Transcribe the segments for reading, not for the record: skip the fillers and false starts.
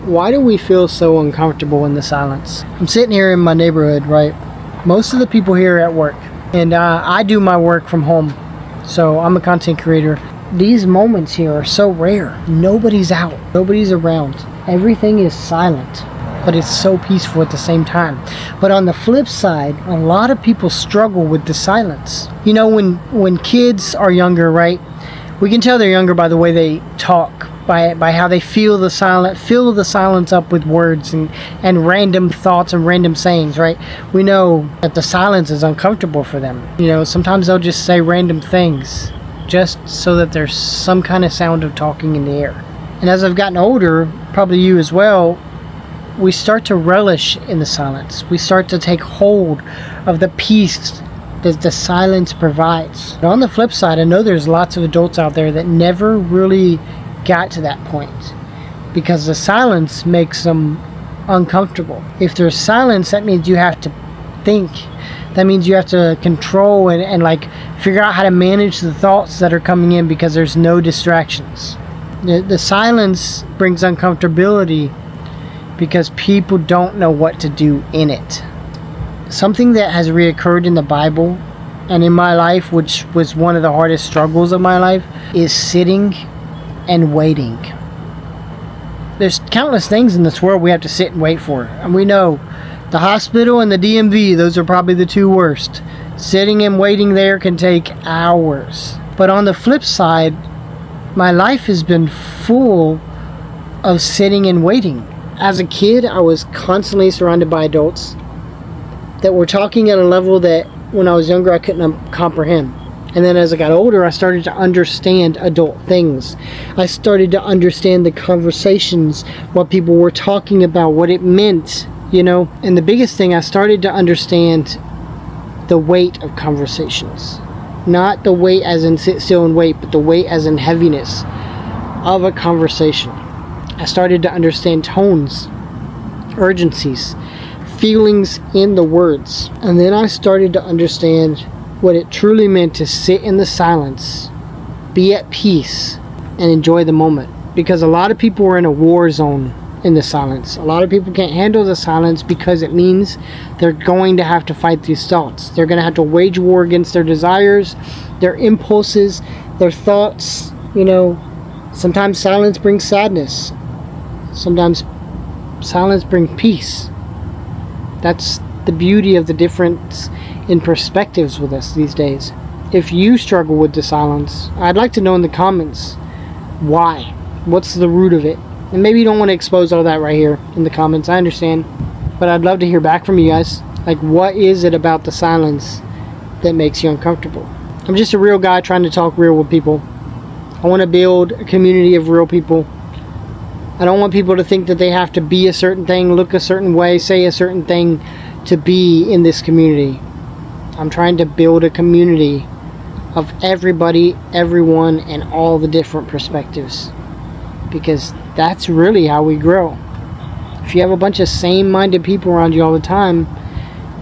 Why do we feel so uncomfortable in the silence? I'm sitting here in my neighborhood, right? Most of the people here are at work, and I do my work from home, so I'm a content creator. These moments here are so rare. Nobody's out, nobody's around. Everything is silent, but it's so peaceful at the same time. But on the flip side, a lot of people struggle with the silence. You know, when kids are younger, right? We can tell they're younger by the way they talk, by how they fill the silence up with words and random thoughts and random sayings, right? We know that the silence is uncomfortable for them. You know, sometimes they'll just say random things just so that there's some kind of sound of talking in the air. And as I've gotten older, probably you as well, we start to relish in the silence. We start to take hold of the peace that the silence provides. But on the flip side, I know there's lots of adults out there that never really got to that point because the silence makes them uncomfortable. If there's silence, that means you have to think. That means you have to control and like figure out how to manage the thoughts that are coming in because there's no distractions. The silence brings uncomfortability because people don't know what to do in it. Something that has reoccurred in the Bible and in my life, which was one of the hardest struggles of my life, is sitting and waiting. There's countless things in this world we have to sit and wait for, and we know the hospital and the DMV, those are probably the two worst. Sitting and waiting there can take hours. But on the flip side, my life has been full of sitting and waiting. As a kid, I was constantly surrounded by adults that were talking at a level that when I was younger I couldn't comprehend. And then as I got older, I started to understand adult things. I started to understand the conversations, what people were talking about, what it meant, you know. And the biggest thing, I started to understand the weight of conversations. Not the weight as in sit still and wait, but the weight as in heaviness of a conversation. I started to understand tones, urgencies, feelings in the words. And then I started to understand what it truly meant to sit in the silence, be at peace, and enjoy the moment. Because a lot of people are in a war zone in the silence. A lot of people can't handle the silence because it means they're going to have to fight these thoughts. They're going to have to wage war against their desires, their impulses, their thoughts. You know, sometimes silence brings sadness. Sometimes silence brings peace. That's the beauty of the difference in perspectives with us these days. If you struggle with the silence, I'd like to know in the comments why. What's the root of it? And maybe you don't want to expose all that right here in the comments. I understand. But I'd love to hear back from you guys. Like, what is it about the silence that makes you uncomfortable? I'm just a real guy trying to talk real with people. I want to build a community of real people. I don't want people to think that they have to be a certain thing, look a certain way, say a certain thing to be in this community. I'm trying to build a community of everybody, everyone, and all the different perspectives. Because that's really how we grow. If you have a bunch of same-minded people around you all the time,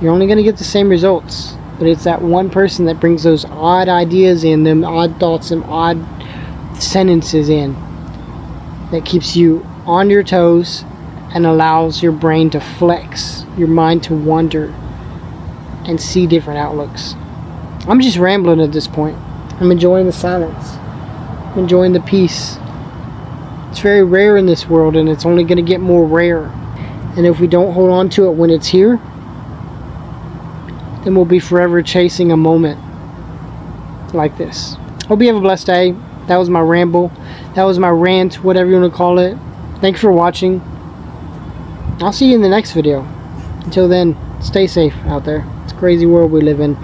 you're only going to get the same results. But it's that one person that brings those odd ideas in, them odd thoughts, and odd sentences in, that keeps you on your toes and allows your brain to flex, your mind to wander and see different outlooks. I'm just rambling at this point. I'm enjoying the silence. I'm enjoying the peace. It's very rare in this world, and it's only going to get more rare. And if we don't hold on to it when it's here, then we'll be forever chasing a moment like this. Hope you have a blessed day. That was my ramble. That was my rant, whatever you want to call it. Thanks for watching. I'll see you in the next video. Until then, stay safe out there. It's a crazy world we live in.